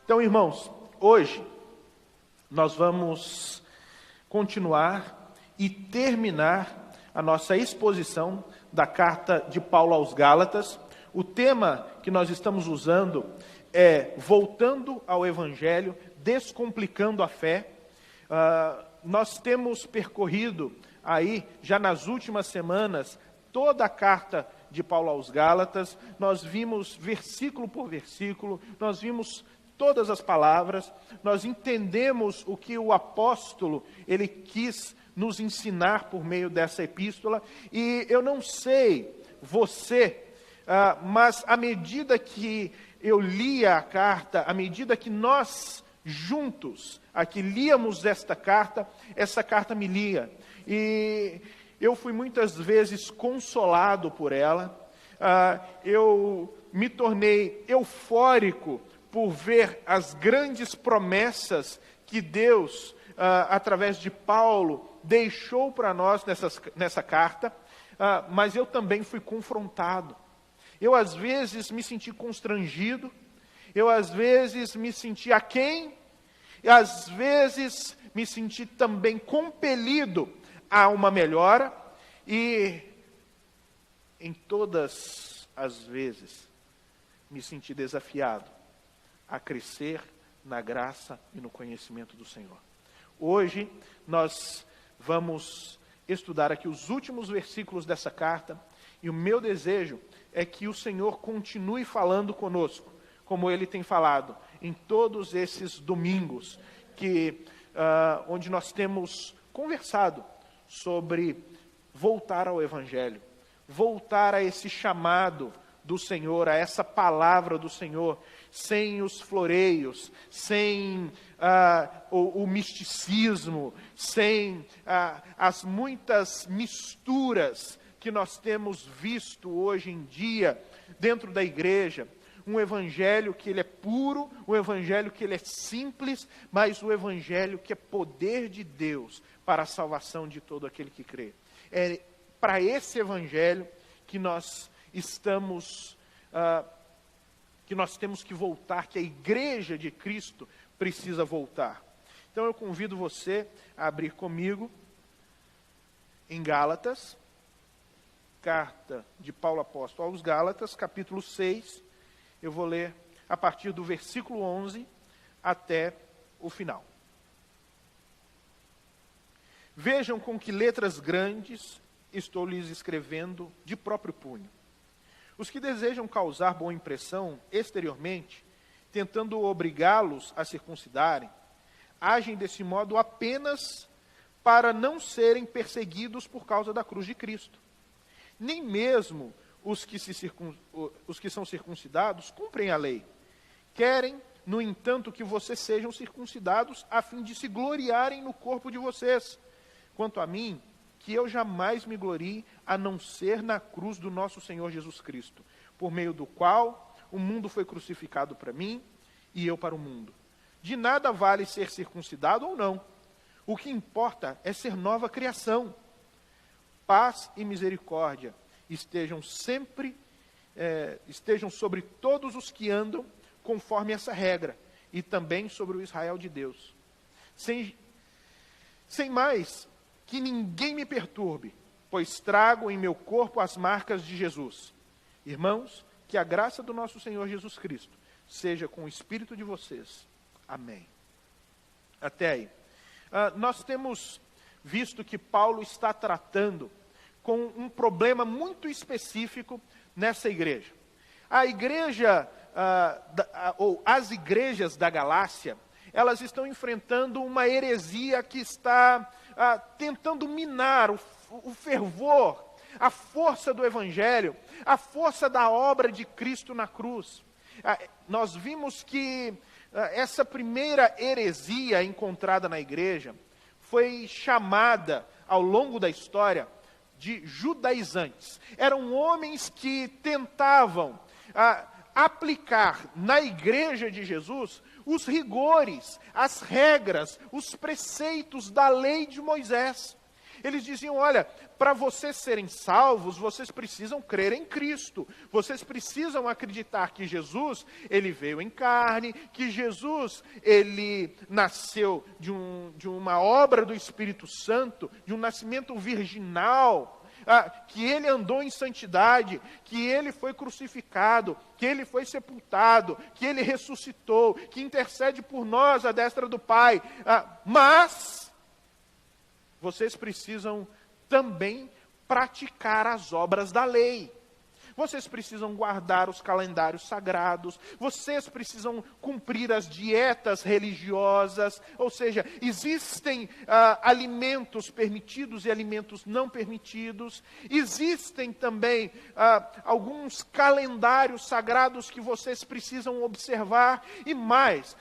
Então, irmãos, hoje nós vamos continuar e terminar a nossa exposição da carta de Paulo aos Gálatas. O tema que nós estamos usando é Voltando ao Evangelho, Descomplicando a Fé. Nós temos percorrido aí, já nas últimas semanas, toda a carta de Paulo aos Gálatas. Nós vimos versículo por versículo, nós vimos todas as palavras, nós entendemos o que o apóstolo, ele quis nos ensinar por meio dessa epístola. E eu não sei você, mas à medida que eu lia a carta, à medida que nós juntos aqui líamos esta carta, essa carta me lia. E eu fui muitas vezes consolado por ela, eu me tornei eufórico por ver as grandes promessas que Deus, através de Paulo, deixou para nós nessa carta, mas eu também fui confrontado. Eu às vezes me senti constrangido, eu às vezes me senti aquém, e às vezes me senti também compelido a uma melhora, e em todas as vezes me senti desafiado a crescer na graça e no conhecimento do Senhor. Hoje nós vamos estudar aqui os últimos versículos dessa carta, e o meu desejo é que o Senhor continue falando conosco, como Ele tem falado em todos esses domingos, onde nós temos conversado sobre voltar ao Evangelho, voltar a esse chamado do Senhor, a essa palavra do Senhor, sem os floreios, sem o misticismo, sem as muitas misturas que nós temos visto hoje em dia dentro da igreja. Um evangelho que ele é puro, um evangelho que ele é simples, mas um evangelho que é poder de Deus para a salvação de todo aquele que crê. É para esse evangelho que nós estamos, que nós temos que voltar, que a igreja de Cristo precisa voltar. Então eu convido você a abrir comigo em Gálatas, carta de Paulo apóstolo aos Gálatas, capítulo 6, eu vou ler a partir do versículo 11 até o final. Vejam com que letras grandes estou lhes escrevendo de próprio punho. Os que desejam causar boa impressão exteriormente, tentando obrigá-los a circuncidarem, agem desse modo apenas para não serem perseguidos por causa da cruz de Cristo. Nem mesmo os que são circuncidados cumprem a lei. Querem, no entanto, que vocês sejam circuncidados a fim de se gloriarem no corpo de vocês. Quanto a mim, que eu jamais me glorie a não ser na cruz do nosso Senhor Jesus Cristo, por meio do qual o mundo foi crucificado para mim e eu para o mundo. De nada vale ser circuncidado ou não. O que importa é ser nova criação. Paz e misericórdia estejam sobre todos os que andam conforme essa regra, e também sobre o Israel de Deus. Sem mais que ninguém me perturbe, pois trago em meu corpo as marcas de Jesus. Irmãos, que a graça do nosso Senhor Jesus Cristo seja com o espírito de vocês. Amém. Até aí. Nós temos visto que Paulo está tratando com um problema muito específico nessa igreja. A igreja, ou as igrejas da Galácia, elas estão enfrentando uma heresia que está tentando minar o fervor, a força do Evangelho, a força da obra de Cristo na cruz. Nós vimos que essa primeira heresia encontrada na igreja foi chamada, ao longo da história, de judaizantes. Eram homens que tentavam aplicar na igreja de Jesus os rigores, as regras, os preceitos da lei de Moisés. Eles diziam, olha, para vocês serem salvos, vocês precisam crer em Cristo. Vocês precisam acreditar que Jesus, ele veio em carne, que Jesus, ele nasceu de uma obra do Espírito Santo, de um nascimento virginal, que ele andou em santidade, que ele foi crucificado, que ele foi sepultado, que ele ressuscitou, que intercede por nós à destra do Pai. Mas vocês precisam também praticar as obras da lei. Vocês precisam guardar os calendários sagrados, vocês precisam cumprir as dietas religiosas, ou seja, existem alimentos permitidos e alimentos não permitidos, existem também alguns calendários sagrados que vocês precisam observar, e mais,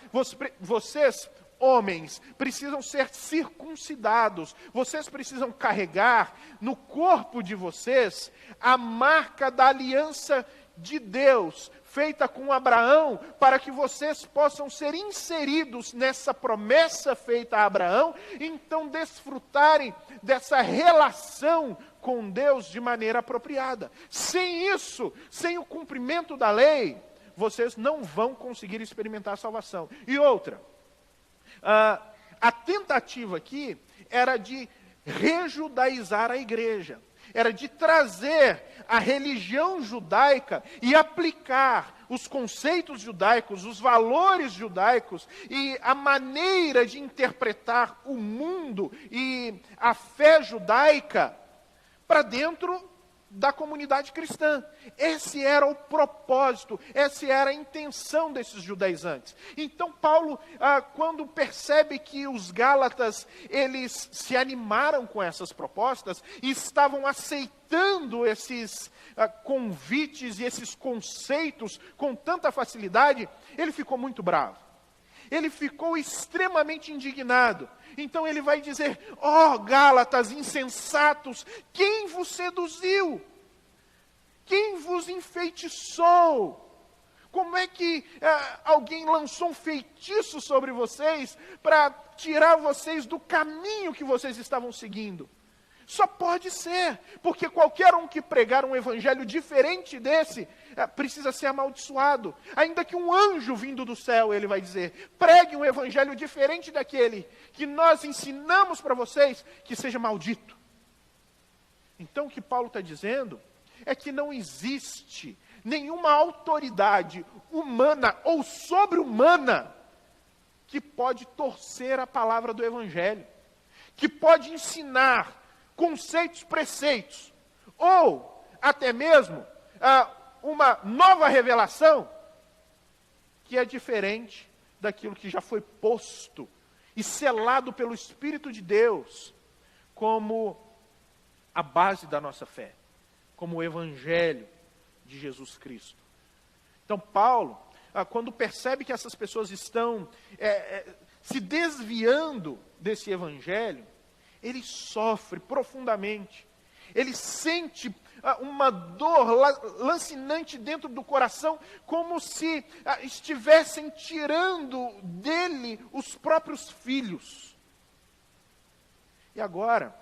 vocês homens, precisam ser circuncidados, vocês precisam carregar no corpo de vocês a marca da aliança de Deus, feita com Abraão, para que vocês possam ser inseridos nessa promessa feita a Abraão, e então desfrutarem dessa relação com Deus de maneira apropriada. Sem isso, sem o cumprimento da lei, vocês não vão conseguir experimentar a salvação. E outra, a tentativa aqui era de rejudaizar a igreja, era de trazer a religião judaica e aplicar os conceitos judaicos, os valores judaicos e a maneira de interpretar o mundo e a fé judaica para dentro da comunidade cristã. Esse era o propósito, essa era a intenção desses judaizantes. Então Paulo, quando percebe que os gálatas, eles se animaram com essas propostas e estavam aceitando esses convites e esses conceitos com tanta facilidade, ele ficou muito bravo. Ele ficou extremamente indignado. Então ele vai dizer: ó Gálatas insensatos, quem vos seduziu? Quem vos enfeitiçou? Como é que alguém lançou um feitiço sobre vocês para tirar vocês do caminho que vocês estavam seguindo? Só pode ser, porque qualquer um que pregar um evangelho diferente desse, precisa ser amaldiçoado. Ainda que um anjo vindo do céu, ele vai dizer, pregue um evangelho diferente daquele que nós ensinamos para vocês, que seja maldito. Então o que Paulo está dizendo é que não existe nenhuma autoridade humana ou sobre-humana que pode torcer a palavra do evangelho, que pode ensinar conceitos, preceitos, ou até mesmo uma nova revelação que é diferente daquilo que já foi posto e selado pelo Espírito de Deus como a base da nossa fé, como o Evangelho de Jesus Cristo. Então Paulo, quando percebe que essas pessoas estão se desviando desse Evangelho, ele sofre profundamente, ele sente uma dor lancinante dentro do coração, como se estivessem tirando dele os próprios filhos. E agora,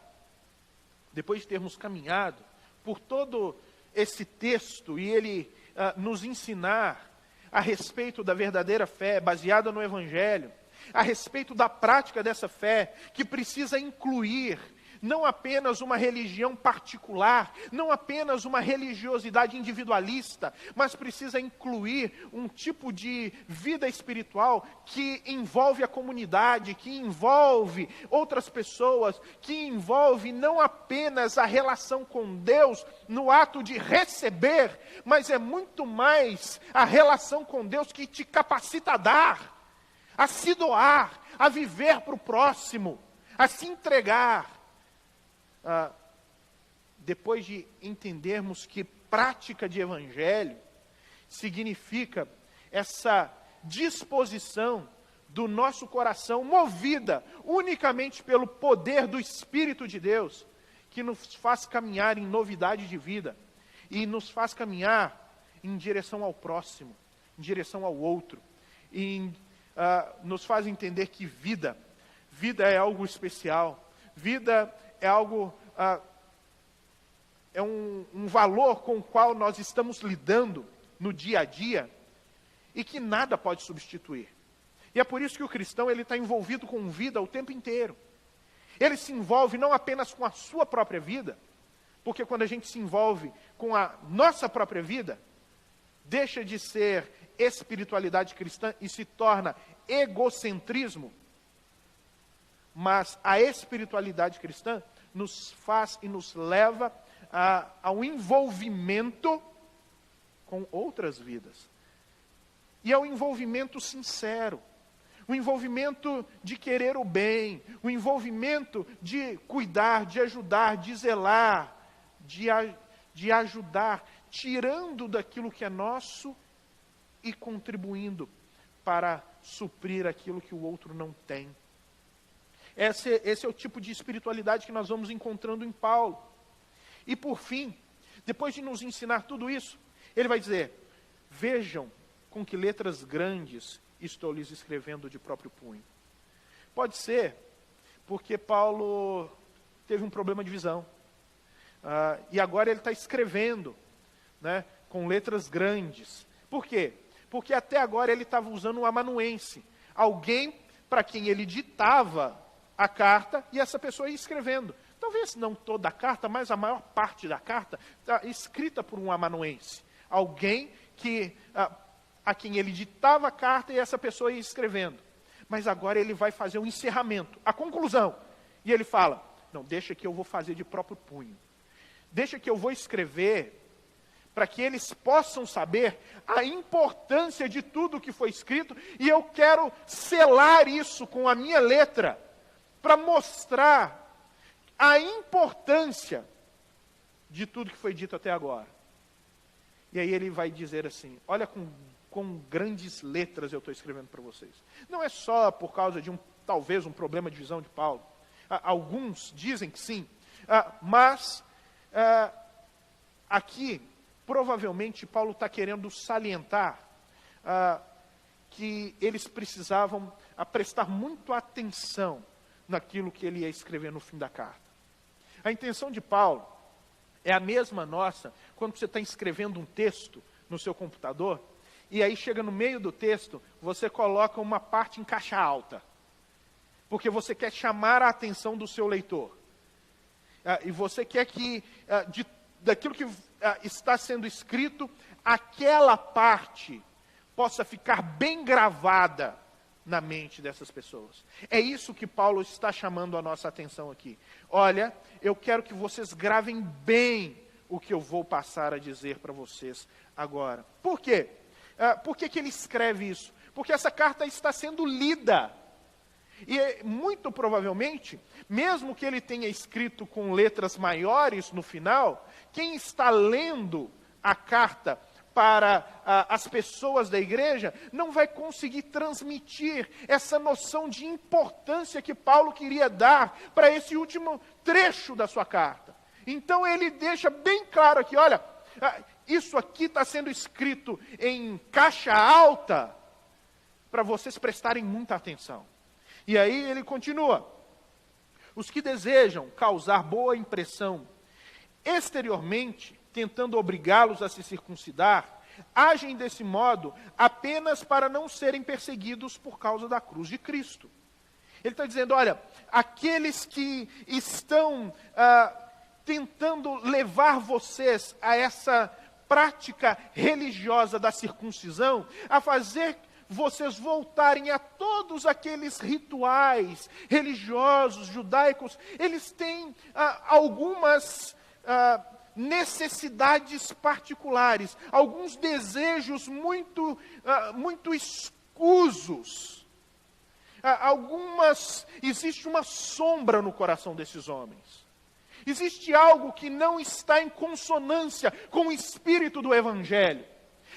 depois de termos caminhado por todo esse texto, e ele nos ensinar a respeito da verdadeira fé, baseada no Evangelho, a respeito da prática dessa fé, que precisa incluir não apenas uma religião particular, não apenas uma religiosidade individualista, mas precisa incluir um tipo de vida espiritual que envolve a comunidade, que envolve outras pessoas, que envolve não apenas a relação com Deus no ato de receber, mas é muito mais a relação com Deus que te capacita a dar, a se doar, a viver para o próximo, a se entregar. Depois de entendermos que prática de evangelho significa essa disposição do nosso coração, movida unicamente pelo poder do Espírito de Deus, que nos faz caminhar em novidade de vida, e nos faz caminhar em direção ao próximo, em direção ao outro, e nos faz entender que vida é algo especial, vida é algo um valor com o qual nós estamos lidando no dia a dia e que nada pode substituir. E é por isso que o cristão ele está envolvido com vida o tempo inteiro. Ele se envolve não apenas com a sua própria vida, porque quando a gente se envolve com a nossa própria vida, deixa de ser espiritualidade cristã e se torna egocentrismo. Mas a espiritualidade cristã nos faz e nos leva ao envolvimento com outras vidas. E ao envolvimento sincero. O envolvimento de querer o bem. O envolvimento de cuidar, de ajudar, de zelar, de ajudar, tirando daquilo que é nosso e contribuindo para suprir aquilo que o outro não tem. Esse é o tipo de espiritualidade que nós vamos encontrando em Paulo. E por fim, depois de nos ensinar tudo isso, ele vai dizer: vejam com que letras grandes estou lhes escrevendo de próprio punho. Pode ser porque Paulo teve um problema de visão. E agora ele está escrevendo, né, com letras grandes. Por quê? Porque até agora ele estava usando um amanuense. Alguém para quem ele ditava a carta e essa pessoa ia escrevendo. Talvez não toda a carta, mas a maior parte da carta está escrita por um amanuense. Alguém a quem ele ditava a carta e essa pessoa ia escrevendo. Mas agora ele vai fazer um encerramento, a conclusão. E ele fala: não, deixa que eu vou fazer de próprio punho. Deixa que eu vou escrever para que eles possam saber a importância de tudo que foi escrito, e eu quero selar isso com a minha letra, para mostrar a importância de tudo que foi dito até agora. E aí ele vai dizer assim: olha com grandes letras eu estou escrevendo para vocês. Não é só por causa de talvez um problema de visão de Paulo. Alguns dizem que sim, mas aqui provavelmente Paulo está querendo salientar que eles precisavam prestar muito atenção naquilo que ele ia escrever no fim da carta. A intenção de Paulo é a mesma nossa quando você está escrevendo um texto no seu computador, e aí chega no meio do texto, você coloca uma parte em caixa alta, porque você quer chamar a atenção do seu leitor. E você quer que, daquilo que está sendo escrito, aquela parte possa ficar bem gravada na mente dessas pessoas. É isso que Paulo está chamando a nossa atenção aqui. Olha, eu quero que vocês gravem bem o que eu vou passar a dizer para vocês agora. Por quê? Por que ele escreve isso? Porque essa carta está sendo lida. E muito provavelmente, mesmo que ele tenha escrito com letras maiores no final, quem está lendo a carta para as pessoas da igreja não vai conseguir transmitir essa noção de importância que Paulo queria dar para esse último trecho da sua carta. Então ele deixa bem claro aqui: olha, isso aqui está sendo escrito em caixa alta para vocês prestarem muita atenção. E aí ele continua: os que desejam causar boa impressão exteriormente, tentando obrigá-los a se circuncidar, agem desse modo apenas para não serem perseguidos por causa da cruz de Cristo. Ele está dizendo: olha, aqueles que estão tentando levar vocês a essa prática religiosa da circuncisão, a fazer vocês voltarem a todos aqueles rituais religiosos, judaicos, eles têm algumas necessidades particulares, alguns desejos muito escusos. Existe uma sombra no coração desses homens. Existe algo que não está em consonância com o espírito do Evangelho.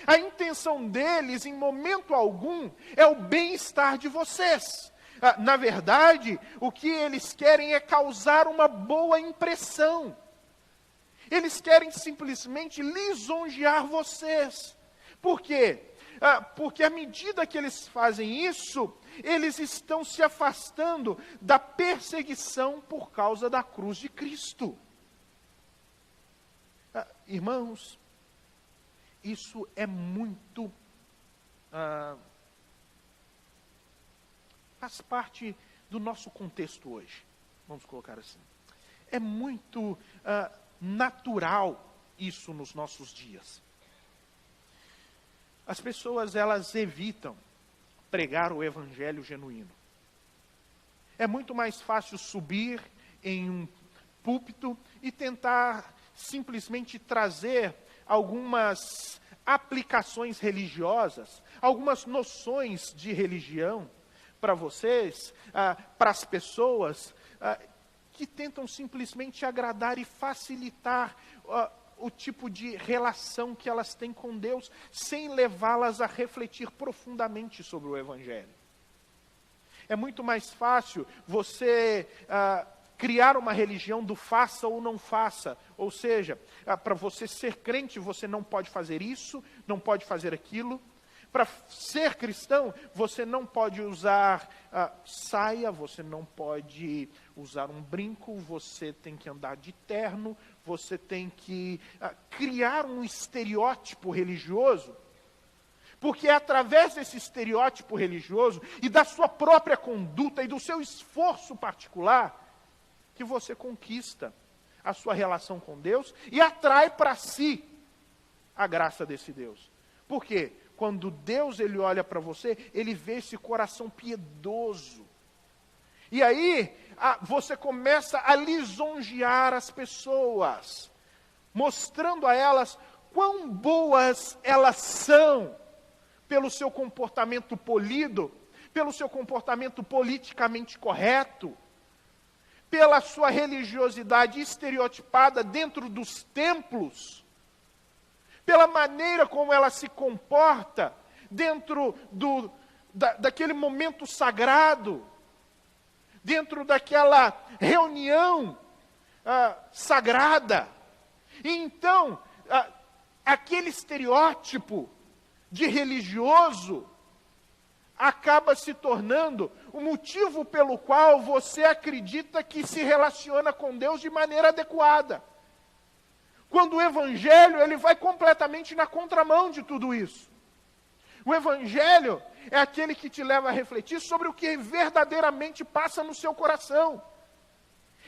A intenção deles, em momento algum, é o bem-estar de vocês. Na verdade, o que eles querem é causar uma boa impressão. Eles querem simplesmente lisonjear vocês. Por quê? Porque à medida que eles fazem isso, eles estão se afastando da perseguição por causa da cruz de Cristo. Irmãos, isso é muito... faz parte do nosso contexto hoje, vamos colocar assim. É muito natural isso nos nossos dias. As pessoas, elas evitam pregar o evangelho genuíno. É muito mais fácil subir em um púlpito e tentar simplesmente trazer algumas aplicações religiosas, algumas noções de religião para vocês, para as pessoas que tentam simplesmente agradar e facilitar o tipo de relação que elas têm com Deus, sem levá-las a refletir profundamente sobre o evangelho. É muito mais fácil você criar uma religião do faça ou não faça. Ou seja, para você ser crente, você não pode fazer isso, não pode fazer aquilo. Para ser cristão, você não pode usar saia, você não pode usar um brinco, você tem que andar de terno, você tem que criar um estereótipo religioso. Porque é através desse estereótipo religioso e da sua própria conduta e do seu esforço particular que você conquista a sua relação com Deus e atrai para si a graça desse Deus. Por quê? Quando Deus ele olha para você, ele vê esse coração piedoso. E aí você começa a lisonjear as pessoas, mostrando a elas quão boas elas são, pelo seu comportamento polido, pelo seu comportamento politicamente correto, pela sua religiosidade estereotipada dentro dos templos, pela maneira como ela se comporta dentro daquele momento sagrado, dentro daquela reunião sagrada. E então, aquele estereótipo de religioso acaba se tornando o motivo pelo qual você acredita que se relaciona com Deus de maneira adequada. Quando o evangelho ele vai completamente na contramão de tudo isso. O evangelho é aquele que te leva a refletir sobre o que verdadeiramente passa no seu coração.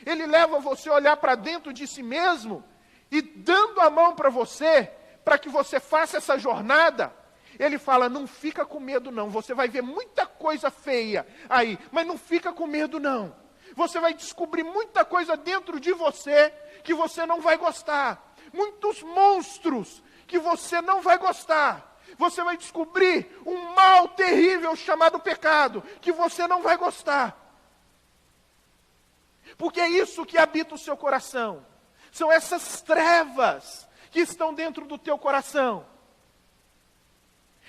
Ele leva você a olhar para dentro de si mesmo e dando a mão para você, para que você faça essa jornada. Ele fala, não fica com medo não, você vai ver muita coisa feia aí, mas não fica com medo não. Você vai descobrir muita coisa dentro de você que você não vai gostar. Muitos monstros que você não vai gostar. Você vai descobrir um mal terrível chamado pecado, que você não vai gostar. Porque é isso que habita o seu coração. São essas trevas que estão dentro do teu coração.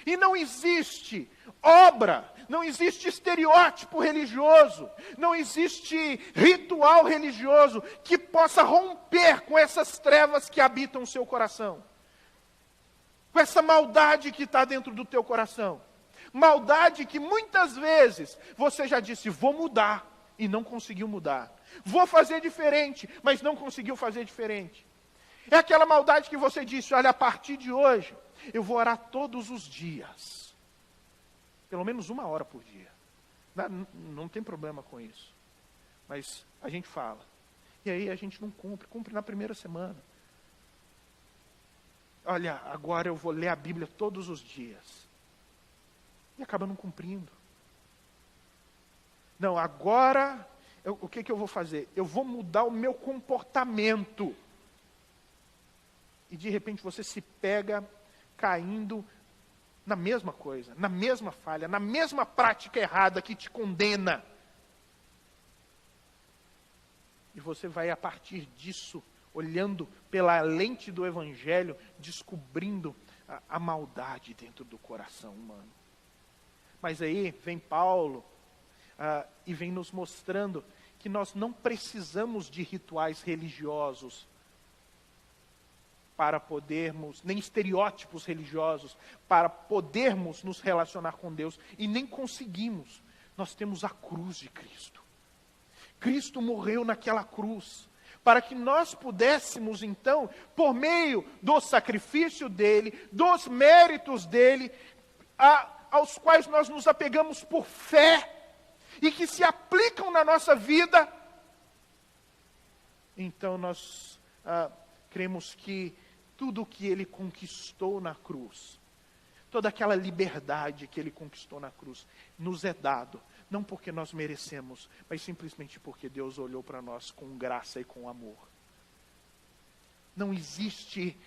E não existe obra, não existe estereótipo religioso, não existe ritual religioso que possa romper com essas trevas que habitam o seu coração. Com essa maldade que está dentro do teu coração. Maldade que muitas vezes você já disse, vou mudar, e não conseguiu mudar. Vou fazer diferente, mas não conseguiu fazer diferente. É aquela maldade que você disse, olha, a partir de hoje, eu vou orar todos os dias. Pelo menos 1 hora por dia. Não tem problema com isso. Mas a gente fala. E aí a gente não cumpre na primeira semana. Olha, agora eu vou ler a Bíblia todos os dias. E acaba não cumprindo. Não, agora, o que eu vou fazer? Eu vou mudar o meu comportamento. E de repente você se pega caindo na mesma coisa, na mesma falha, na mesma prática errada que te condena. E você vai, a partir disso, olhando pela lente do Evangelho, descobrindo a maldade dentro do coração humano. Mas aí vem Paulo e vem nos mostrando que nós não precisamos de rituais religiosos para podermos, nem estereótipos religiosos, para podermos nos relacionar com Deus, e nem conseguimos. Nós temos a cruz de Cristo. Cristo morreu naquela cruz, para que nós pudéssemos, então, por meio do sacrifício dele, dos méritos dele, aos quais nós nos apegamos por fé, e que se aplicam na nossa vida, então nós cremos que tudo o que ele conquistou na cruz, toda aquela liberdade que ele conquistou na cruz, nos é dado, não porque nós merecemos, mas simplesmente porque Deus olhou para nós com graça e com amor. Não existe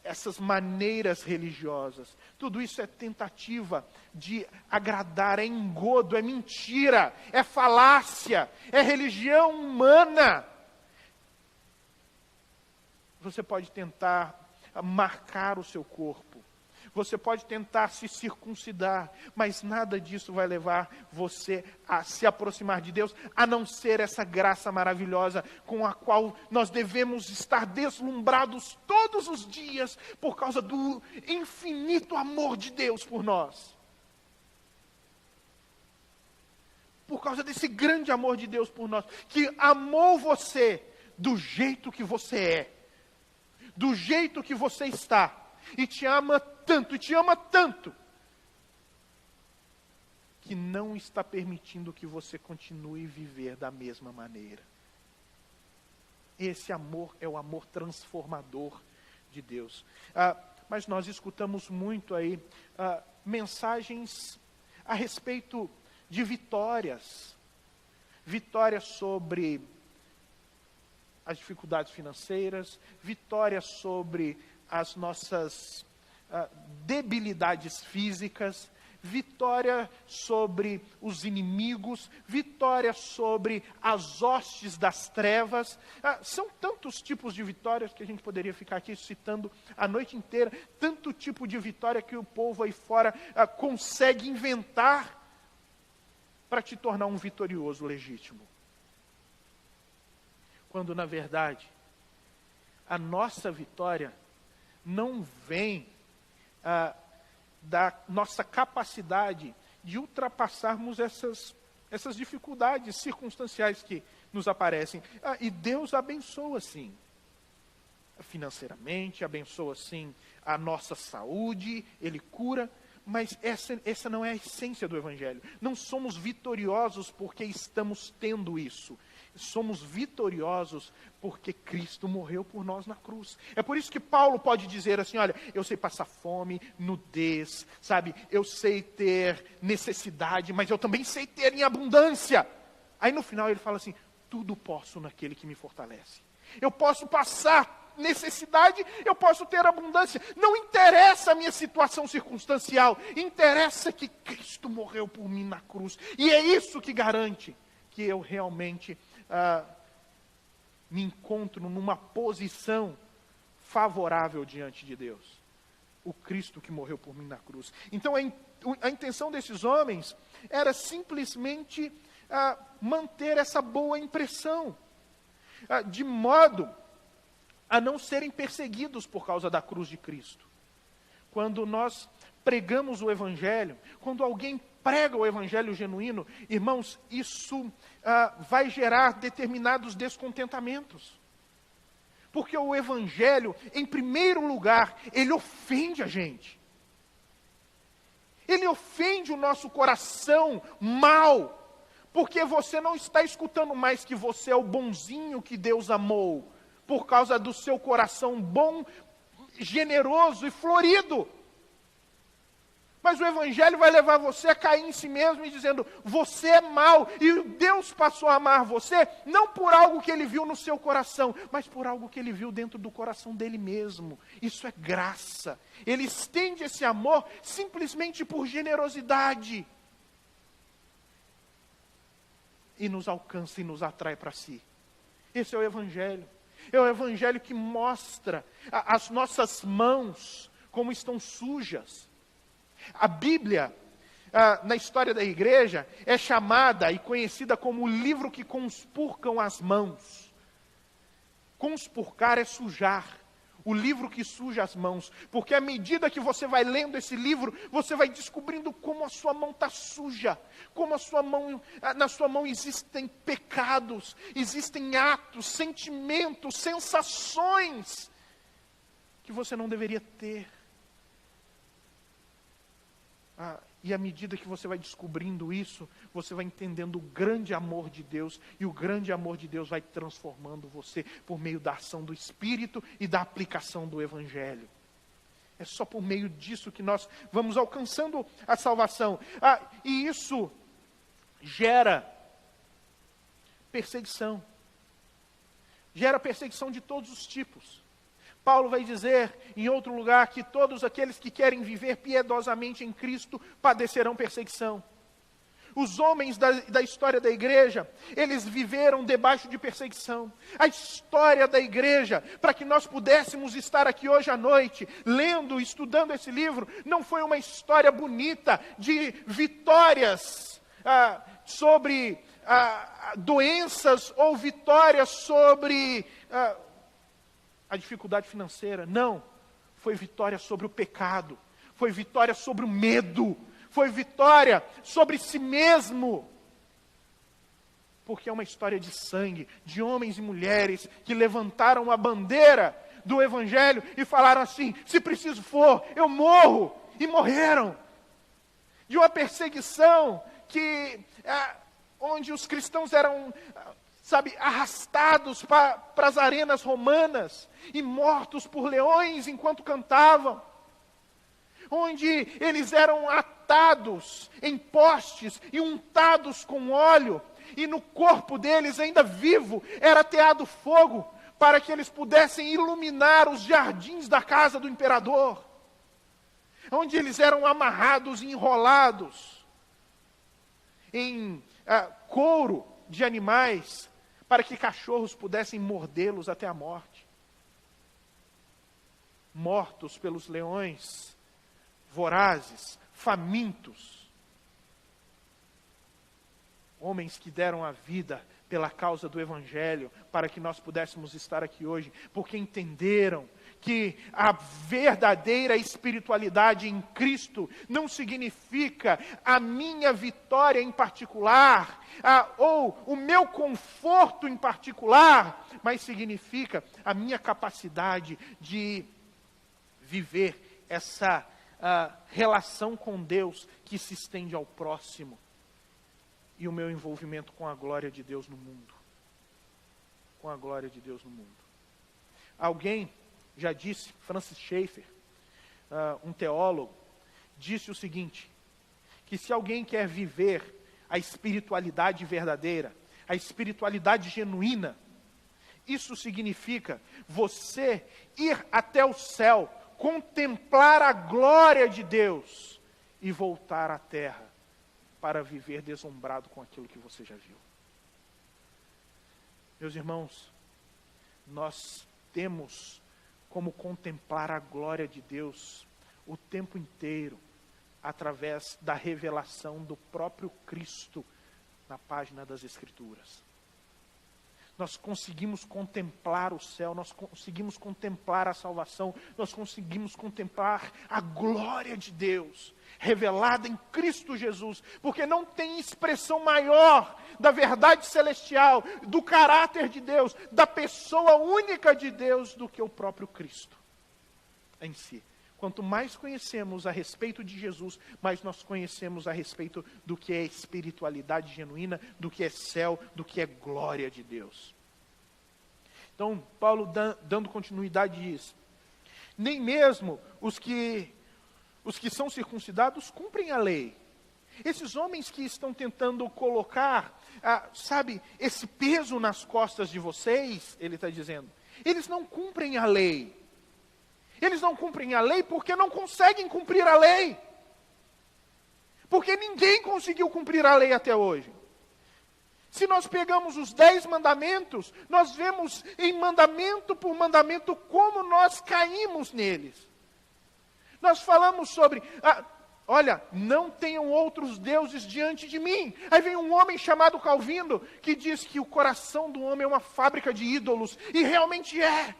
essas maneiras religiosas. Tudo isso é tentativa de agradar, é engodo, é mentira, é falácia, é religião humana. Você pode tentar marcar o seu corpo, você pode tentar se circuncidar, mas nada disso vai levar você a se aproximar de Deus, a não ser essa graça maravilhosa com a qual nós devemos estar deslumbrados todos os dias por causa do infinito amor de Deus por nós. Por causa desse grande amor de Deus por nós, que amou você do jeito que você é, do jeito que você está, e te ama tanto, que não está permitindo que você continue a viver da mesma maneira. Esse amor é o amor transformador de Deus. Mas nós escutamos muito aí mensagens a respeito de vitórias. Vitórias sobre as dificuldades financeiras, vitórias sobre as nossas debilidades físicas, vitória sobre os inimigos, vitória sobre as hostes das trevas. São tantos tipos de vitórias que a gente poderia ficar aqui citando a noite inteira, tanto tipo de vitória que o povo aí fora consegue inventar para te tornar um vitorioso legítimo. Quando, na verdade, a nossa vitória não vem da nossa capacidade de ultrapassarmos essas dificuldades circunstanciais que nos aparecem. E Deus abençoa, sim, financeiramente, abençoa, sim, a nossa saúde, Ele cura, mas essa não é a essência do Evangelho. Não somos vitoriosos porque estamos tendo isso. Somos vitoriosos porque Cristo morreu por nós na cruz. É por isso que Paulo pode dizer assim, olha, eu sei passar fome, nudez, sabe? Eu sei ter necessidade, mas eu também sei ter em abundância. Aí no final ele fala assim, tudo posso naquele que me fortalece. Eu posso passar necessidade, eu posso ter abundância. Não interessa a minha situação circunstancial, interessa que Cristo morreu por mim na cruz. E é isso que garante que eu realmente me encontro numa posição favorável diante de Deus. O Cristo que morreu por mim na cruz. Então a intenção desses homens era simplesmente manter essa boa impressão, de modo a não serem perseguidos por causa da cruz de Cristo. Quando nós pregamos o Evangelho, quando alguém prega o Evangelho genuíno, irmãos, isso vai gerar determinados descontentamentos. Porque o Evangelho, em primeiro lugar, ele ofende a gente. Ele ofende o nosso coração mal, porque você não está escutando mais que você é o bonzinho que Deus amou, por causa do seu coração bom, generoso e florido. Mas o Evangelho vai levar você a cair em si mesmo e dizendo, você é mau, e Deus passou a amar você, não por algo que Ele viu no seu coração, mas por algo que Ele viu dentro do coração dEle mesmo. Isso é graça. Ele estende esse amor simplesmente por generosidade. E nos alcança e nos atrai para si. Esse é o Evangelho. É o Evangelho que mostra as nossas mãos como estão sujas. A Bíblia, na história da igreja, é chamada e conhecida como o livro que conspurcam as mãos. Conspurcar é sujar. O livro que suja as mãos, porque à medida que você vai lendo esse livro, você vai descobrindo como a sua mão está suja, como na sua mão existem pecados, existem atos, sentimentos, sensações que você não deveria ter. E à medida que você vai descobrindo isso, você vai entendendo o grande amor de Deus, e o grande amor de Deus vai transformando você por meio da ação do Espírito e da aplicação do Evangelho. É só por meio disso que nós vamos alcançando a salvação. E isso gera perseguição. Gera perseguição de todos os tipos. Paulo vai dizer em outro lugar que todos aqueles que querem viver piedosamente em Cristo padecerão perseguição. Os homens da história da igreja, eles viveram debaixo de perseguição. A história da igreja, para que nós pudéssemos estar aqui hoje à noite, lendo, estudando esse livro, não foi uma história bonita de vitórias sobre doenças ou vitórias sobre a dificuldade financeira. Não, foi vitória sobre o pecado, foi vitória sobre o medo, foi vitória sobre si mesmo. Porque é uma história de sangue, de homens e mulheres que levantaram a bandeira do Evangelho e falaram assim: se preciso for, eu morro. E morreram. De uma perseguição onde os cristãos eram arrastados para as arenas romanas e mortos por leões enquanto cantavam, onde eles eram atados em postes e untados com óleo, e no corpo deles, ainda vivo, era ateado fogo, para que eles pudessem iluminar os jardins da casa do imperador, onde eles eram amarrados e enrolados em couro de animais, para que cachorros pudessem mordê-los até a morte. Mortos pelos leões, vorazes, famintos. Homens que deram a vida pela causa do Evangelho, para que nós pudéssemos estar aqui hoje, porque entenderam que a verdadeira espiritualidade em Cristo não significa a minha vitória em particular, ou o meu conforto em particular, mas significa a minha capacidade de viver essa relação com Deus que se estende ao próximo, e o meu envolvimento com a glória de Deus no mundo. Com a glória de Deus no mundo. Alguém já disse, Francis Schaeffer, um teólogo, disse o seguinte, que se alguém quer viver a espiritualidade verdadeira, a espiritualidade genuína, isso significa você ir até o céu, contemplar a glória de Deus e voltar à terra para viver deslumbrado com aquilo que você já viu. Meus irmãos, nós temos como contemplar a glória de Deus o tempo inteiro, através da revelação do próprio Cristo na página das Escrituras. Nós conseguimos contemplar o céu, nós conseguimos contemplar a salvação, nós conseguimos contemplar a glória de Deus, revelada em Cristo Jesus, porque não tem expressão maior da verdade celestial, do caráter de Deus, da pessoa única de Deus, do que o próprio Cristo em si. Quanto mais conhecemos a respeito de Jesus, mais nós conhecemos a respeito do que é espiritualidade genuína, do que é céu, do que é glória de Deus. Então, Paulo, dando continuidade, diz: nem mesmo os que são circuncidados cumprem a lei. Esses homens que estão tentando colocar, esse peso nas costas de vocês, ele está dizendo, eles não cumprem a lei. Eles não cumprem a lei porque não conseguem cumprir a lei. Porque ninguém conseguiu cumprir a lei até hoje. Se nós pegamos os 10 mandamentos, nós vemos em mandamento por mandamento como nós caímos neles. Nós falamos sobre, olha, não tenham outros deuses diante de mim. Aí vem um homem chamado Calvino, que diz que o coração do homem é uma fábrica de ídolos. E realmente é.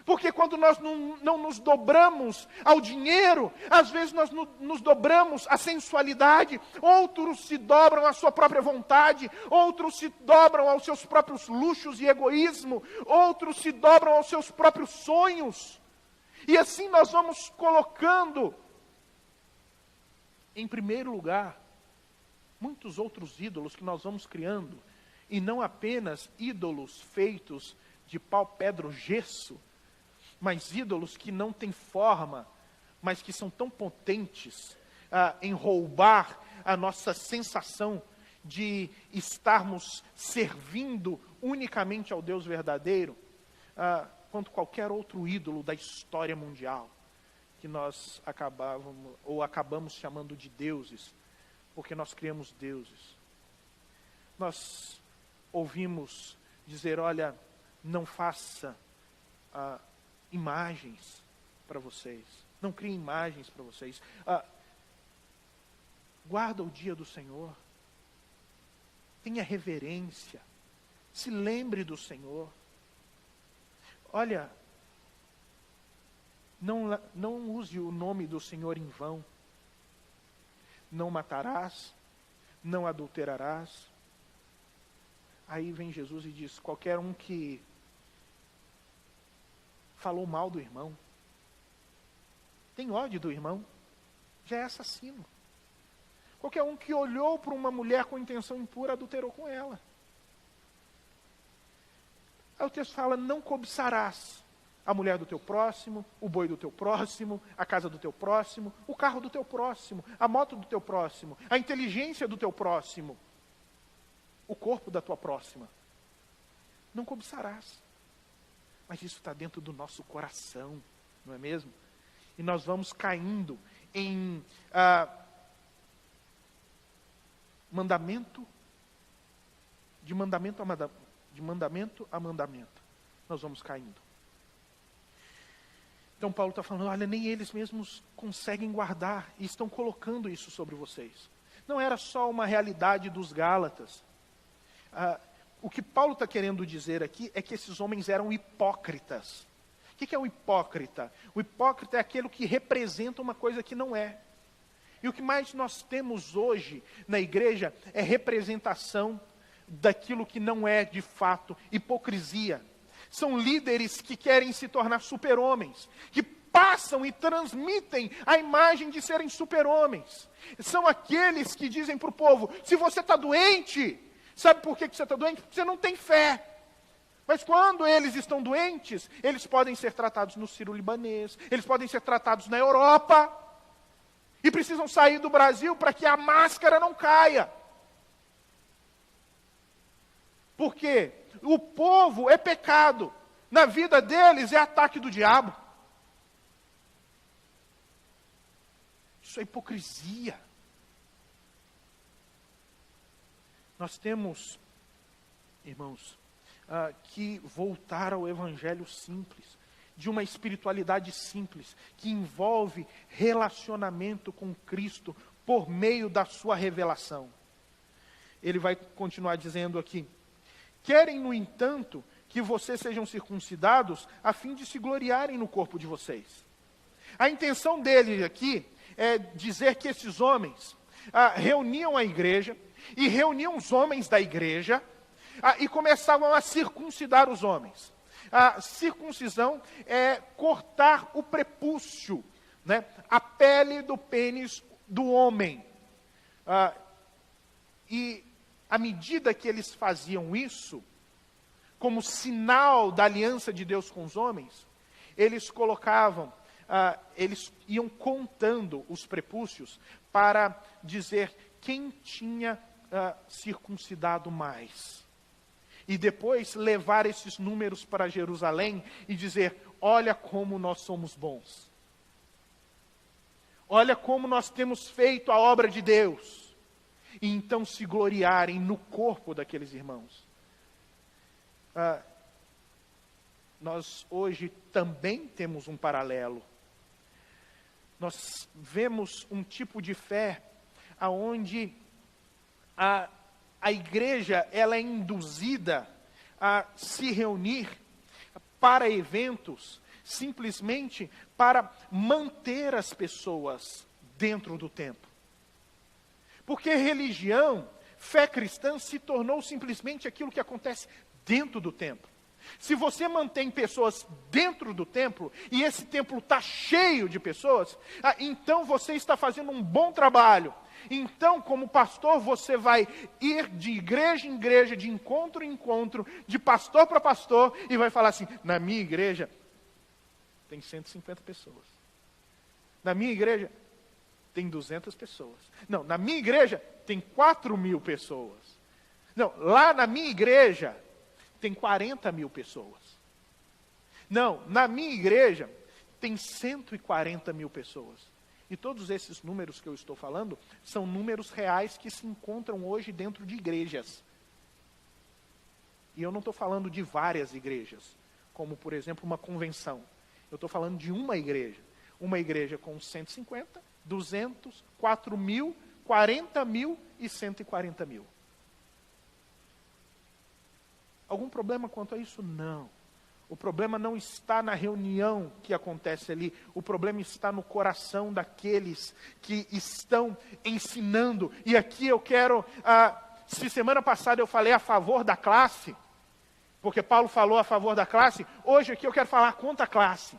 Porque quando nós não nos dobramos ao dinheiro, às vezes nós nos dobramos à sensualidade, outros se dobram à sua própria vontade, outros se dobram aos seus próprios luxos e egoísmo, outros se dobram aos seus próprios sonhos. E assim nós vamos colocando em primeiro lugar muitos outros ídolos que nós vamos criando, e não apenas ídolos feitos de pau, pedra, gesso, mas ídolos que não têm forma, mas que são tão potentes em roubar a nossa sensação de estarmos servindo unicamente ao Deus verdadeiro, quanto qualquer outro ídolo da história mundial, que nós acabamos chamando de deuses, porque nós criamos deuses. Nós ouvimos dizer, olha, não faça imagens para vocês, não crie imagens para vocês, guarda o dia do Senhor, tenha reverência, se lembre do Senhor. Olha, não use o nome do Senhor em vão. Não matarás, não adulterarás. Aí vem Jesus e diz, qualquer um que falou mal do irmão, tem ódio do irmão, já é assassino. Qualquer um que olhou para uma mulher com intenção impura, adulterou com ela. Aí o texto fala, não cobiçarás a mulher do teu próximo, o boi do teu próximo, a casa do teu próximo, o carro do teu próximo, a moto do teu próximo, a inteligência do teu próximo, o corpo da tua próxima. Não cobiçarás. Mas isso está dentro do nosso coração, não é mesmo? E nós vamos caindo em mandamento a mandamento. Nós vamos caindo. Então Paulo está falando, olha, nem eles mesmos conseguem guardar, e estão colocando isso sobre vocês. Não era só uma realidade dos Gálatas. O que Paulo está querendo dizer aqui é que esses homens eram hipócritas. O que é um hipócrita? O hipócrita é aquele que representa uma coisa que não é. E o que mais nós temos hoje na igreja é representação daquilo que não é de fato, hipocrisia. São líderes que querem se tornar super-homens, que passam e transmitem a imagem de serem super-homens. São aqueles que dizem para o povo, se você está doente, sabe por que você está doente? Porque você não tem fé. Mas quando eles estão doentes, eles podem ser tratados no Sírio-Libanês, eles podem ser tratados na Europa, e precisam sair do Brasil para que a máscara não caia. Por quê? O povo é pecado. Na vida deles é ataque do diabo. Isso é hipocrisia. Nós temos, irmãos, que voltar ao evangelho simples, de uma espiritualidade simples, que envolve relacionamento com Cristo por meio da sua revelação. Ele vai continuar dizendo aqui, querem, no entanto, que vocês sejam circuncidados a fim de se gloriarem no corpo de vocês. A intenção dele aqui é dizer que esses homens reuniam a igreja, e reuniam os homens da igreja, e começavam a circuncidar os homens. A circuncisão é cortar o prepúcio, né? A pele do pênis do homem. E à medida que eles faziam isso, como sinal da aliança de Deus com os homens, eles colocavam, eles iam contando os prepúcios para dizer quem tinha circuncidado mais. E depois levar esses números para Jerusalém e dizer, olha como nós somos bons. Olha como nós temos feito a obra de Deus. E então se gloriarem no corpo daqueles irmãos. Nós hoje também temos um paralelo. Nós vemos um tipo de fé onde a igreja ela é induzida a se reunir para eventos simplesmente para manter as pessoas dentro do templo. Porque religião, fé cristã, se tornou simplesmente aquilo que acontece dentro do templo. Se você mantém pessoas dentro do templo, e esse templo está cheio de pessoas, então você está fazendo um bom trabalho. Então, como pastor, você vai ir de igreja em igreja, de encontro em encontro, de pastor para pastor, e vai falar assim: na minha igreja tem 150 pessoas. Na minha igreja tem 200 pessoas. Não, na minha igreja tem 4.000 pessoas. Não, lá na minha igreja tem 40.000 pessoas. Não, na minha igreja tem 140.000 pessoas. E todos esses números que eu estou falando são números reais que se encontram hoje dentro de igrejas. E eu não estou falando de várias igrejas, como por exemplo uma convenção. Eu estou falando de uma igreja com 150, 200, 4.000, 40.000 e 140.000. Algum problema quanto a isso? Não. O problema não está na reunião que acontece ali. O problema está no coração daqueles que estão ensinando. E aqui eu quero... se semana passada eu falei a favor da classe, porque Paulo falou a favor da classe, hoje aqui eu quero falar contra a classe.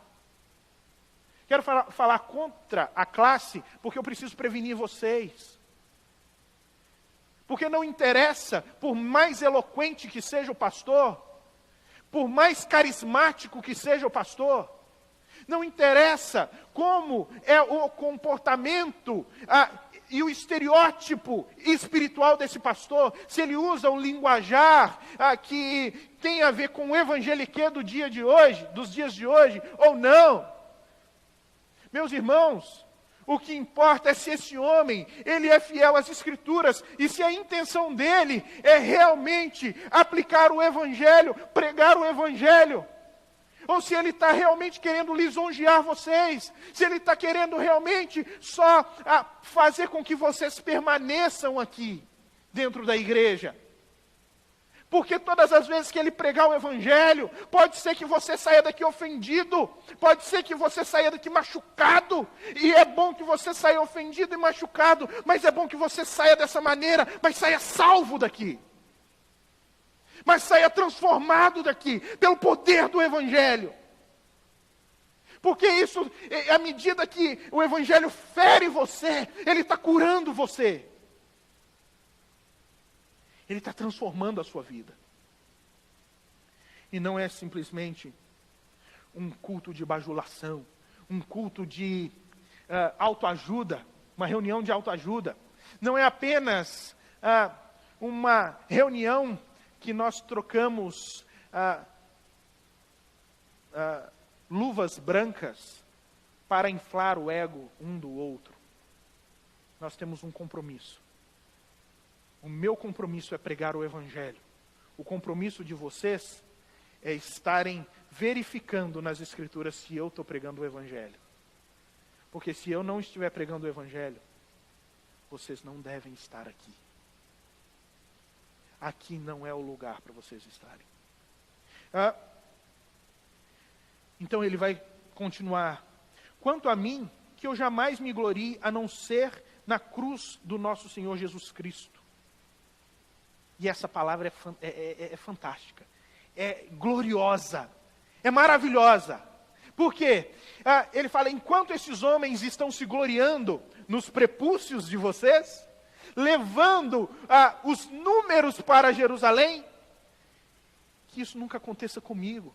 Quero falar contra a classe, porque eu preciso prevenir vocês. Porque não interessa, por mais eloquente que seja o pastor, por mais carismático que seja o pastor, não interessa como é o comportamento e o estereótipo espiritual desse pastor, se ele usa um linguajar que tem a ver com o evangeliquê do dia de hoje, dos dias de hoje, ou não. Meus irmãos, o que importa é se esse homem, ele é fiel às Escrituras, e se a intenção dele é realmente aplicar o Evangelho, pregar o Evangelho, ou se ele está realmente querendo lisonjear vocês, se ele está querendo realmente só fazer com que vocês permaneçam aqui, dentro da igreja. Porque todas as vezes que ele pregar o Evangelho, pode ser que você saia daqui ofendido, pode ser que você saia daqui machucado, e é bom que você saia ofendido e machucado, mas é bom que você saia dessa maneira, mas saia salvo daqui. Mas saia transformado daqui, pelo poder do Evangelho. Porque isso, à medida que o Evangelho fere você, ele está curando você. Ele está transformando a sua vida. E não é simplesmente um culto de bajulação, um culto de autoajuda, uma reunião de autoajuda. Não é apenas uma reunião que nós trocamos luvas brancas para inflar o ego um do outro. Nós temos um compromisso. O meu compromisso é pregar o Evangelho. O compromisso de vocês é estarem verificando nas Escrituras se eu estou pregando o Evangelho. Porque se eu não estiver pregando o Evangelho, vocês não devem estar aqui. Aqui não é o lugar para vocês estarem. Então ele vai continuar. Quanto a mim, que eu jamais me glorie a não ser na cruz do nosso Senhor Jesus Cristo. E essa palavra é fantástica, é gloriosa, é maravilhosa. Por quê? Ele fala, enquanto esses homens estão se gloriando nos prepúcios de vocês, levando os números para Jerusalém, que isso nunca aconteça comigo.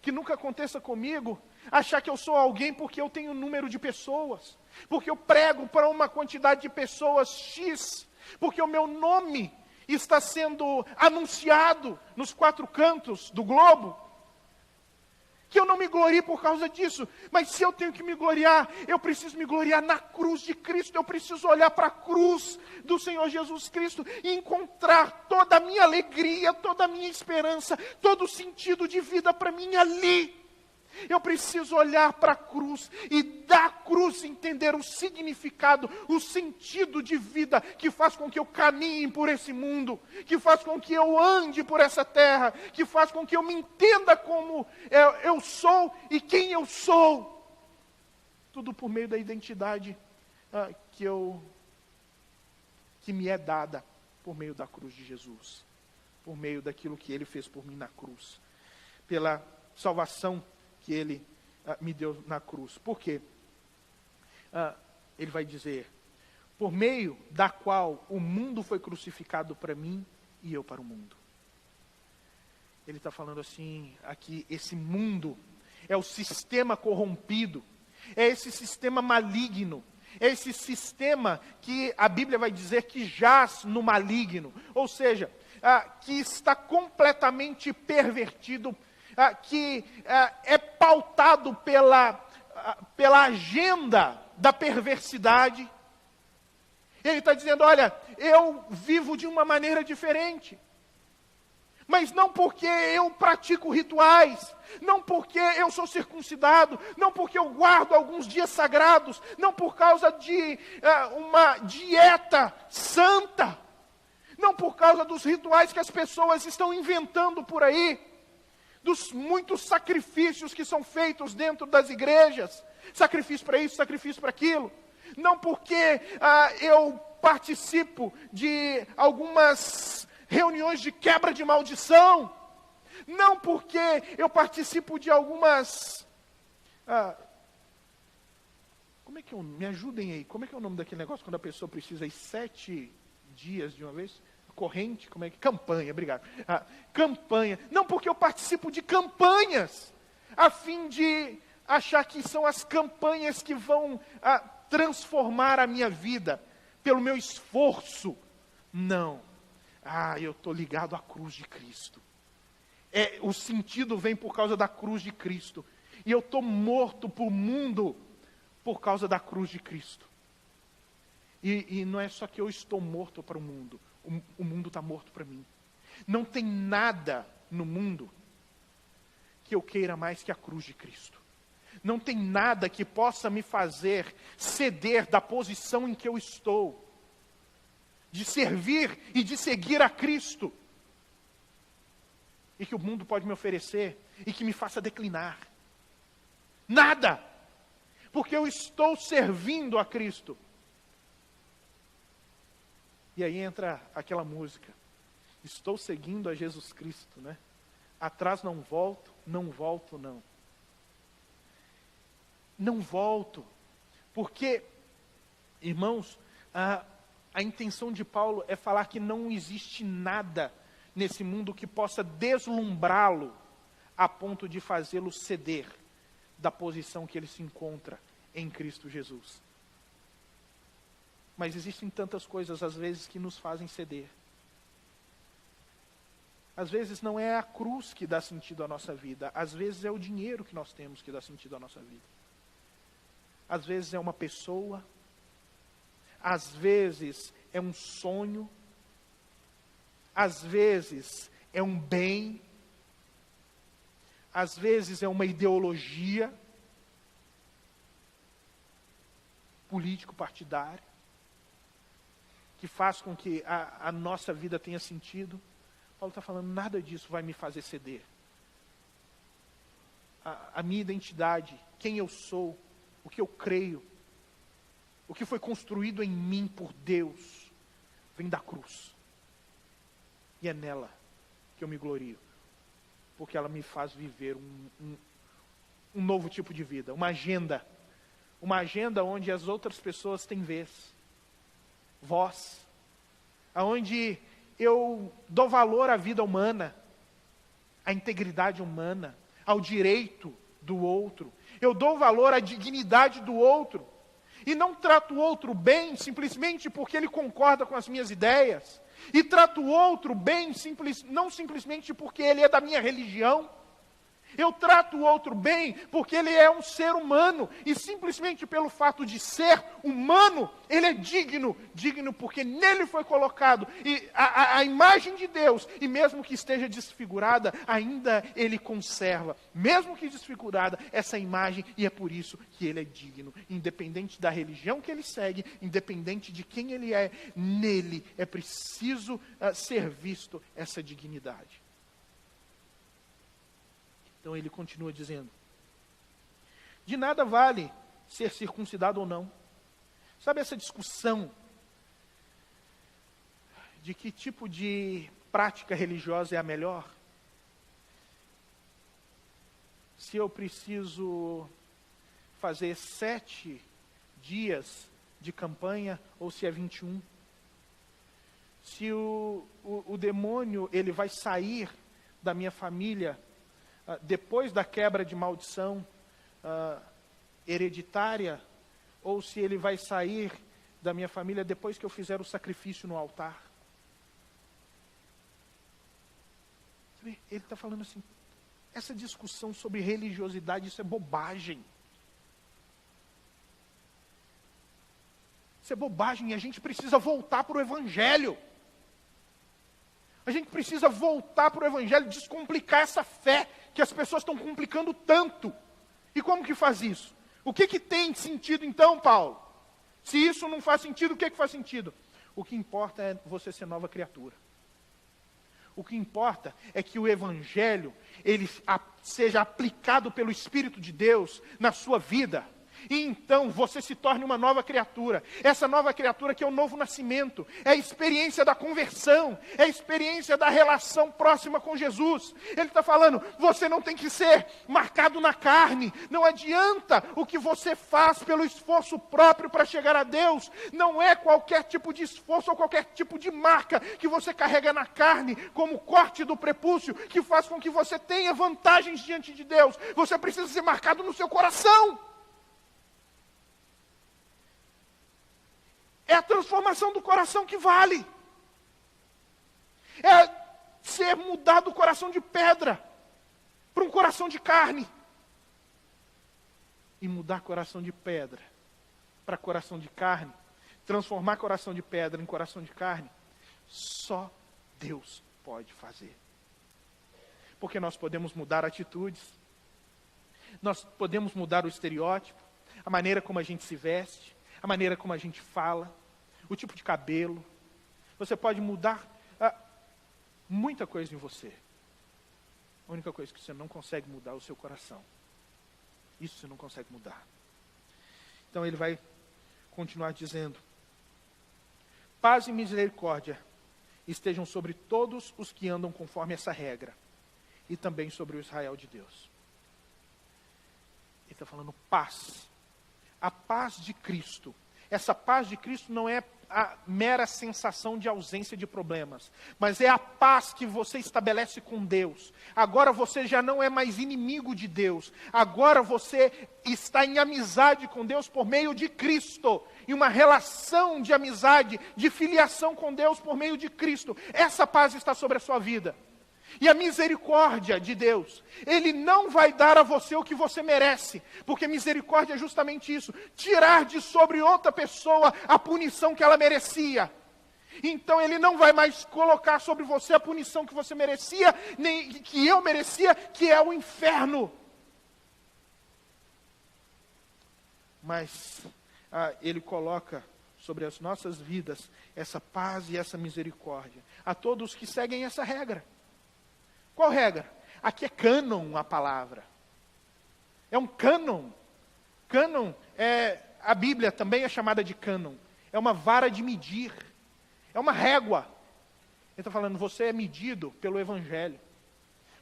Que nunca aconteça comigo achar que eu sou alguém porque eu tenho um número de pessoas, porque eu prego para uma quantidade de pessoas X, porque o meu nome está sendo anunciado nos 4 cantos do globo, que eu não me glorie por causa disso. Mas se eu tenho que me gloriar, eu preciso me gloriar na cruz de Cristo. Eu preciso olhar para a cruz do Senhor Jesus Cristo e encontrar toda a minha alegria, toda a minha esperança, todo o sentido de vida para mim ali. Eu preciso olhar para a cruz e da cruz entender o significado, o sentido de vida que faz com que eu caminhe por esse mundo, que faz com que eu ande por essa terra, que faz com que eu me entenda como eu sou e quem eu sou. Tudo por meio da identidade que me é dada por meio da cruz de Jesus, por meio daquilo que Ele fez por mim na cruz, pela salvação que Ele me deu na cruz. Por quê? Ele vai dizer, por meio da qual o mundo foi crucificado para mim e eu para o mundo. Ele está falando assim, aqui, esse mundo é o sistema corrompido, é esse sistema maligno, é esse sistema que a Bíblia vai dizer que jaz no maligno, ou seja, que está completamente pervertido, que é pautado pela agenda da perversidade. Ele está dizendo, olha, eu vivo de uma maneira diferente. Mas não porque eu pratico rituais, não porque eu sou circuncidado, não porque eu guardo alguns dias sagrados, não por causa de uma dieta santa, não por causa dos rituais que as pessoas estão inventando por aí, dos muitos sacrifícios que são feitos dentro das igrejas, sacrifício para isso, sacrifício para aquilo, não porque eu participo de algumas reuniões de quebra de maldição, não porque eu participo de algumas... me ajudem aí, como é que é o nome daquele negócio quando a pessoa precisa ir 7 dias de uma vez? Corrente, como é que... Campanha, obrigado. Campanha, não porque eu participo de campanhas, a fim de achar que são as campanhas que vão transformar a minha vida, pelo meu esforço, não. Eu estou ligado à cruz de Cristo. O sentido vem por causa da cruz de Cristo. E eu estou morto para o mundo por causa da cruz de Cristo. E não é só que eu estou morto para o mundo. O mundo está morto para mim. Não tem nada no mundo que eu queira mais que a cruz de Cristo. Não tem nada que possa me fazer ceder da posição em que eu estou, de servir e de seguir a Cristo, e que o mundo pode me oferecer, e que me faça declinar. Nada! Porque eu estou servindo a Cristo. E aí entra aquela música, estou seguindo a Jesus Cristo, né? Atrás não volto, não volto não. Não volto, porque, irmãos, a intenção de Paulo é falar que não existe nada nesse mundo que possa deslumbrá-lo a ponto de fazê-lo ceder da posição que ele se encontra em Cristo Jesus. Mas existem tantas coisas, às vezes, que nos fazem ceder. Às vezes não é a cruz que dá sentido à nossa vida, às vezes é o dinheiro que nós temos que dá sentido à nossa vida. Às vezes é uma pessoa, às vezes é um sonho, às vezes é um bem, às vezes é uma ideologia político-partidária, que faz com que a nossa vida tenha sentido. Paulo está falando, nada disso vai me fazer ceder. A minha identidade, quem eu sou, o que eu creio, o que foi construído em mim por Deus, vem da cruz. E é nela que eu me glorio, porque ela me faz viver um novo tipo de vida, uma agenda onde as outras pessoas têm voz, aonde eu dou valor à vida humana, à integridade humana, ao direito do outro. Eu dou valor à dignidade do outro. E não trato o outro bem simplesmente porque ele concorda com as minhas ideias. E trato o outro bem não simplesmente porque ele é da minha religião. Eu trato o outro bem porque ele é um ser humano. E simplesmente pelo fato de ser humano, ele é digno. Digno porque nele foi colocado a imagem de Deus. E mesmo que esteja desfigurada, ainda ele conserva. Mesmo que desfigurada, essa imagem. E é por isso que ele é digno. Independente da religião que ele segue, independente de quem ele é, nele é preciso ser visto essa dignidade. Então ele continua dizendo, de nada vale ser circuncidado ou não. Sabe essa discussão de que tipo de prática religiosa é a melhor? Se eu preciso fazer 7 dias de campanha ou se é 21? Se o demônio ele vai sair da minha família depois da quebra de maldição hereditária, ou se ele vai sair da minha família depois que eu fizer o sacrifício no altar. Ele está falando assim, essa discussão sobre religiosidade, isso é bobagem. Isso é bobagem e a gente precisa voltar para o Evangelho. A gente precisa voltar para o Evangelho, descomplicar essa fé que as pessoas estão complicando tanto. E como que faz isso? O que tem sentido então, Paulo? Se isso não faz sentido, o que faz sentido? O que importa é você ser nova criatura. O que importa é que o Evangelho ele seja aplicado pelo Espírito de Deus na sua vida. E então você se torne uma nova criatura. Essa nova criatura que é o novo nascimento. É a experiência da conversão. É a experiência da relação próxima com Jesus. Ele está falando, você não tem que ser marcado na carne. Não adianta o que você faz pelo esforço próprio para chegar a Deus. Não é qualquer tipo de esforço ou qualquer tipo de marca que você carrega na carne, como o corte do prepúcio, que faz com que você tenha vantagens diante de Deus. Você precisa ser marcado no seu coração. É a transformação do coração que vale. É ser mudado do coração de pedra para um coração de carne. E mudar coração de pedra para coração de carne, transformar coração de pedra em coração de carne, só Deus pode fazer. Porque nós podemos mudar atitudes, nós podemos mudar o estereótipo, a maneira como a gente se veste, a maneira como a gente fala, o tipo de cabelo. Você pode mudar muita coisa em você. A única coisa que você não consegue mudar é o seu coração. Isso você não consegue mudar. Então ele vai continuar dizendo, paz e misericórdia estejam sobre todos os que andam conforme essa regra, e também sobre o Israel de Deus. Ele está falando paz. A paz de Cristo. Essa paz de Cristo não é a mera sensação de ausência de problemas, mas é a paz que você estabelece com Deus. Agora você já não é mais inimigo de Deus. Agora você está em amizade com Deus por meio de Cristo. Em uma relação de amizade, de filiação com Deus por meio de Cristo. Essa paz está sobre a sua vida. E a misericórdia de Deus, Ele não vai dar a você o que você merece, porque misericórdia é justamente isso, tirar de sobre outra pessoa a punição que ela merecia. Então Ele não vai mais colocar sobre você a punição que você merecia, nem que eu merecia, que é o inferno. Mas Ele coloca sobre as nossas vidas essa paz e essa misericórdia, a todos que seguem essa regra. Qual regra? Aqui é cânon a palavra. É um cânon. Cânon a Bíblia também é chamada de cânon. É uma vara de medir. É uma régua. Ele está falando, você é medido pelo Evangelho.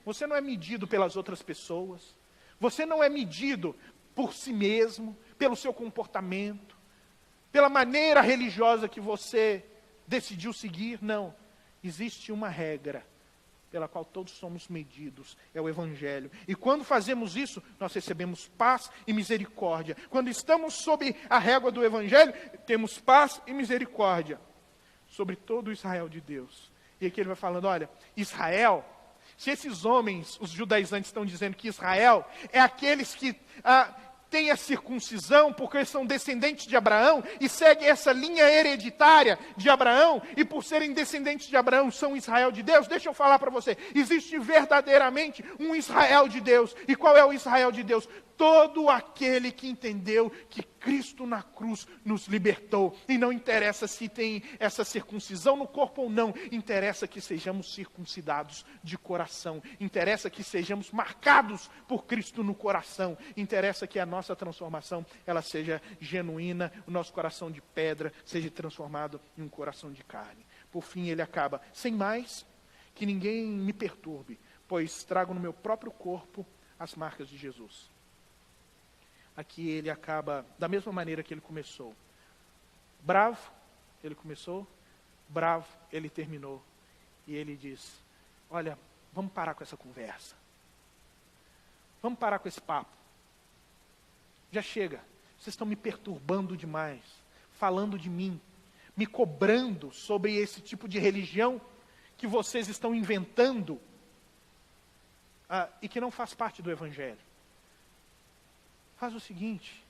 Você não é medido pelas outras pessoas. Você não é medido por si mesmo, pelo seu comportamento, pela maneira religiosa que você decidiu seguir. Não. Existe uma regra pela qual todos somos medidos, é o Evangelho. E quando fazemos isso, nós recebemos paz e misericórdia. Quando estamos sob a régua do Evangelho, temos paz e misericórdia sobre todo o Israel de Deus. E aqui ele vai falando, olha, Israel, Se esses homens, os judaizantes, estão dizendo que Israel é aqueles que têm a circuncisão porque são descendentes de Abraão e seguem essa linha hereditária de Abraão, e por serem descendentes de Abraão são Israel de Deus, deixa eu falar para você, existe verdadeiramente um Israel de Deus. E qual é o Israel de Deus? Todo aquele que entendeu que Cristo na cruz nos libertou. E não interessa se tem essa circuncisão no corpo ou não. Interessa que sejamos circuncidados de coração. Interessa que sejamos marcados por Cristo no coração. Interessa que a nossa transformação ela seja genuína. O nosso coração de pedra seja transformado em um coração de carne. Por fim, ele acaba. Sem mais, que ninguém me perturbe, pois trago no meu próprio corpo as marcas de Jesus. Aqui ele acaba da mesma maneira que ele começou. Bravo, ele começou. Bravo, ele terminou. E ele diz, olha, vamos parar com essa conversa. Vamos parar com esse papo. Já chega. Vocês estão me perturbando demais. Falando de mim. Me cobrando sobre esse tipo de religião que vocês estão inventando. E que não faz parte do Evangelho. Faz o seguinte,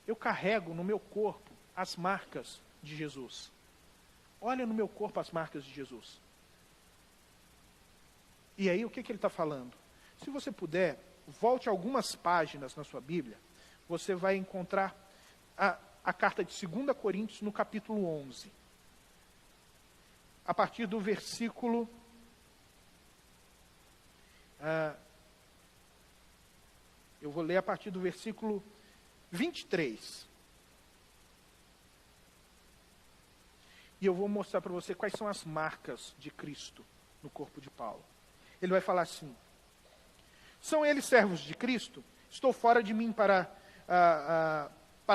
eu carrego no meu corpo as marcas de Jesus. Olha no meu corpo as marcas de Jesus. E aí o que ele está falando? Se você puder, volte algumas páginas na sua Bíblia, você vai encontrar a carta de 2 Coríntios no capítulo 11. A partir do versículo... eu vou ler a partir do versículo 23. E eu vou mostrar para você quais são as marcas de Cristo no corpo de Paulo. Ele vai falar assim: são eles servos de Cristo? Estou fora de mim para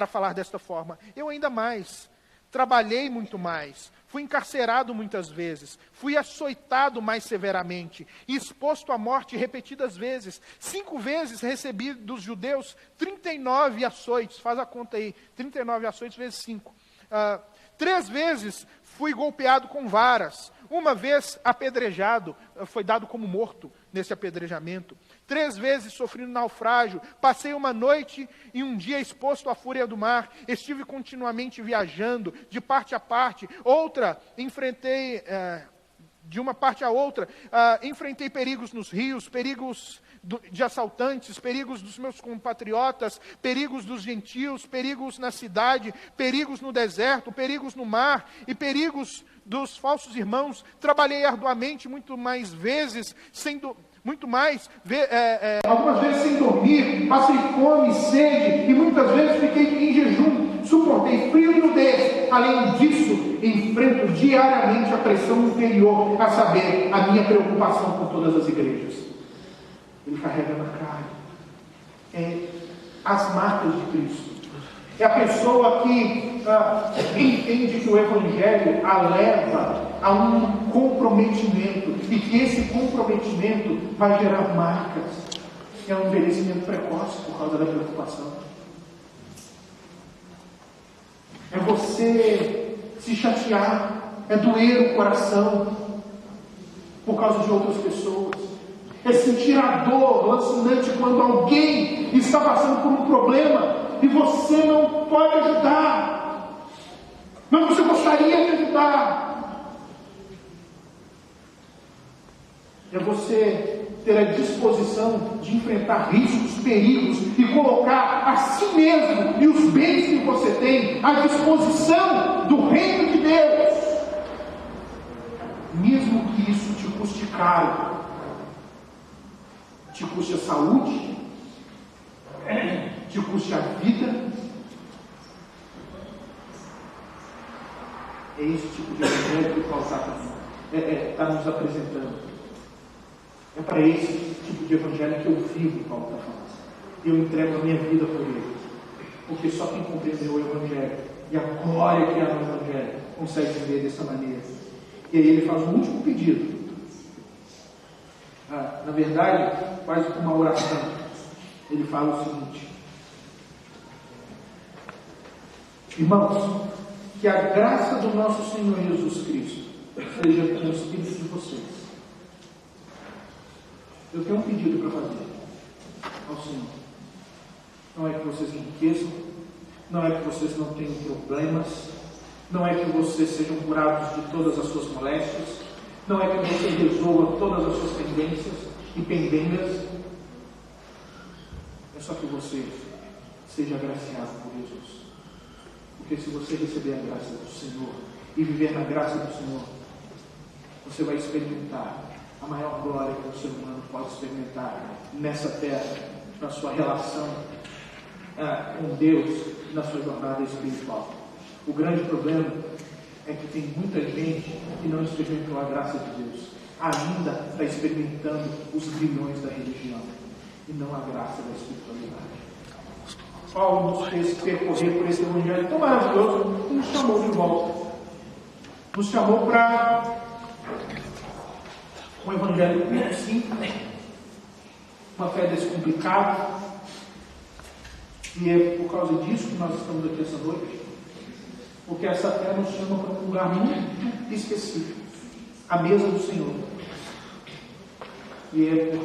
falar desta forma. Eu ainda mais, trabalhei muito mais, fui encarcerado muitas vezes, fui açoitado mais severamente, e exposto à morte repetidas vezes. 5 vezes recebi dos judeus 39 açoites, faz a conta aí, 39 açoites vezes 5. 3 vezes fui golpeado com varas, 1 vez apedrejado, foi dado como morto nesse apedrejamento. 3 vezes sofri naufrágio, passei uma noite e um dia exposto à fúria do mar, estive continuamente viajando de parte a parte, enfrentei, de uma parte a outra, enfrentei perigos nos rios, perigos de assaltantes, perigos dos meus compatriotas, perigos dos gentios, perigos na cidade, perigos no deserto, perigos no mar e perigos dos falsos irmãos. Trabalhei arduamente algumas vezes sem dormir, passei fome e sede, e muitas vezes fiquei em jejum, suportei frio e nudez. Além disso, enfrento diariamente a pressão interior, a saber, a minha preocupação com todas as igrejas. Ele carrega na carne as marcas de Cristo. É a pessoa que entende que o Evangelho a leva a um comprometimento, e que esse comprometimento vai gerar marcas. É um envelhecimento precoce por causa da preocupação. É você se chatear, é doer o coração por causa de outras pessoas. É sentir a dor lancinante quando alguém está passando por um problema e você não pode ajudar, mas você gostaria de ajudar. É você ter a disposição de enfrentar riscos, perigos e colocar a si mesmo e os bens que você tem à disposição do reino de Deus, mesmo que isso te custe caro. Te custe a saúde, te custe a vida. É esse tipo de evangelho que Paulo está nos apresentando. É para esse tipo de evangelho que eu vivo, Paulo está falando. Eu entrego a minha vida por ele. Porque só quem compreendeu o evangelho e a glória que há no evangelho consegue viver dessa maneira. E aí ele faz um último pedido. Na verdade, quase como uma oração. Ele fala o seguinte: irmãos, que a graça do nosso Senhor Jesus Cristo seja com o Espírito de vocês. eu tenho um pedido para fazer ao Senhor. Não é que vocês enriqueçam, não é que vocês não tenham problemas, não é que vocês sejam curados de todas as suas moléstias, não é que você resolva todas as suas pendências e pendengas. É só que você seja agraciado por Jesus. Porque se você receber a graça do Senhor e viver na graça do Senhor, você vai experimentar a maior glória que o ser humano pode experimentar nessa terra, na sua relação com Deus, na sua jornada espiritual. O grande problema é que tem muita gente que não experimentou a graça de Deus, ainda está experimentando os grilhões da religião e não a graça da espiritualidade. Paulo nos fez percorrer por esse evangelho tão maravilhoso e nos chamou de volta. Nos chamou para um evangelho muito simples, uma fé descomplicada, e é por causa disso que nós estamos aqui essa noite, porque essa fé nos chama para um lugar muito específico, a mesa do Senhor. E é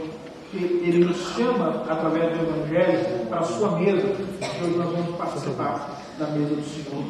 porque Ele nos chama, através do evangelho, para a sua mesa, que hoje nós vamos participar da mesa do Senhor.